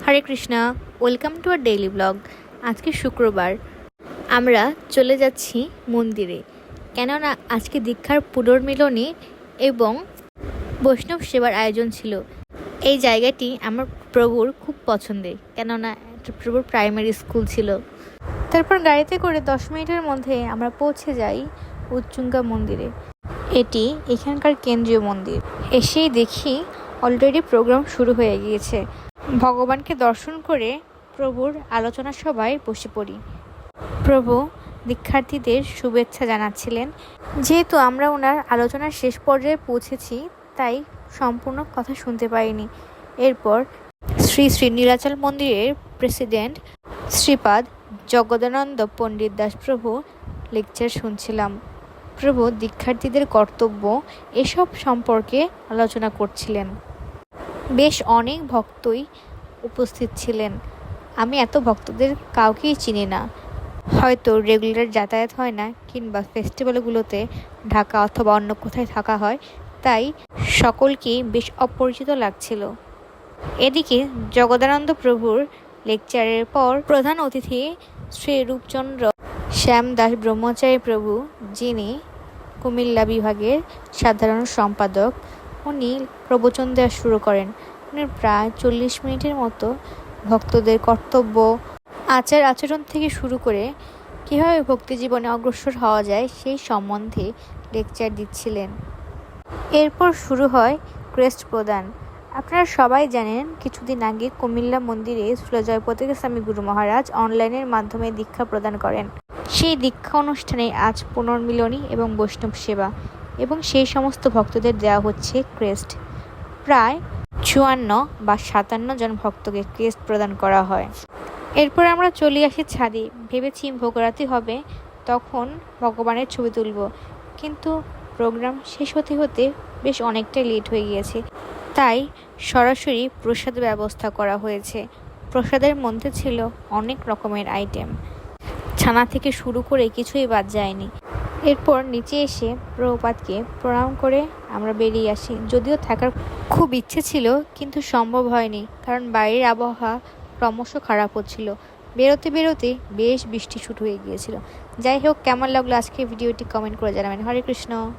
Hare Krishna, welcome to our daily blog. আজকে শুক্রবার, আমরা চলে যাচ্ছি মন্দিরে, কেননা আজকে দীক্ষার পুনর্মিলনী এবং বৈষ্ণব সেবার আয়োজন ছিল। এই জায়গাটি আমার প্রভুর খুব পছন্দের, কেননা এটা প্রভুর প্রাইমারি স্কুল ছিল। তারপর গাড়িতে করে 10 মিনিটের মধ্যে আমরা পৌঁছে যাই উচ্চুঙ্গা মন্দিরে। এটি এখানকার কেন্দ্রীয় মন্দির। এসেই দেখি অলরেডি প্রোগ্রাম শুরু হয়ে গিয়েছে। ভগবানকে দর্শন করে প্রভুর আলোচনা সভায় বসে পড়ি। প্রভু দীক্ষার্থীদের শুভেচ্ছা জানাচ্ছিলেন। যেহেতু আমরা ওনার আলোচনার শেষ পর্যায়ে পৌঁছেছি, তাই সম্পূর্ণ কথা শুনতে পাইনি। এরপর শ্রী শ্রী নীলাচল মন্দিরের প্রেসিডেন্ট শ্রীপাদ জগদানন্দ পণ্ডিত দাস প্রভু লেকচার শুনছিলাম। প্রভু দীক্ষার্থীদের কর্তব্য এসব সম্পর্কে আলোচনা করছিলেন। বেশ অনেক ভক্তই উপস্থিত ছিলেন। আমি এত ভক্তদের কাউকেই চিনি না, হয়তো রেগুলার যাতায়াত হয় না, কিংবা ফেস্টিভ্যালগুলোতে ঢাকা অথবা অন্য কোথায় থাকা হয়, তাই সকলকেই বেশ অপরিচিত লাগছিল। এদিকে জগদানন্দ প্রভুর লেকচারের পর প্রধান অতিথি শ্রী রূপচন্দ্র শ্যাম দাস ব্রহ্মচারী প্রভু, যিনি কুমিল্লা বিভাগের সাধারণ সম্পাদক, উনি প্রবচন দেওয়া শুরু করেন। উনি প্রায় 40 মিনিটের মতো ভক্তদের কর্তব্য, আচার আচরণ থেকে শুরু করে কীভাবে ভক্তি জীবনে অগ্রসর হওয়া যায় সেই সম্বন্ধে লেকচার দিচ্ছিলেন। এরপর শুরু হয় ক্রেস্ট প্রদান। আপনারা সবাই জানেন, কিছুদিন আগে কুমিল্লা মন্দিরে শ্রীজয় পতাকা স্বামী গুরু মহারাজ অনলাইনের মাধ্যমে দীক্ষা প্রদান করেন। সেই দীক্ষা অনুষ্ঠানে আজ পুনর্মিলনী এবং বৈষ্ণব সেবা, এবং সেই সমস্ত ভক্তদের দেওয়া হচ্ছে ক্রেস্ট। প্রায় 54 বা 57 জন ভক্তকে ক্রেস্ট প্রদান করা হয়। এরপর আমরা চলে আসি ছাদে। ভেবেছি ভোগরাতি হবে, তখন ভগবানের ছবি তুলব, কিন্তু প্রোগ্রাম শেষ হতে হতে বেশ অনেকটাই লেট হয়ে গিয়েছে, তাই সরাসরি প্রসাদ ব্যবস্থা করা হয়েছে। প্রসাদের মধ্যে ছিল অনেক রকমের আইটেম, ছানা থেকে শুরু করে কিছুই বাদ যায়নি। এরপর নিচে এসে প্রভুপাদকে প্রণাম করে আমরা বেরিয়ে আসি। যদিও থাকার খুব ইচ্ছে ছিল, কিন্তু সম্ভব হয়নি, কারণ বাইরের আবহাওয়া ক্রমশ খারাপ হচ্ছিল। বেরোতে বেরোতে বেশ বৃষ্টি শুরু হয়ে গিয়েছিল। যাই হোক, কেমন লাগলো আজকে ভিডিওটি কমেন্ট করে জানাবেন। হরে কৃষ্ণ।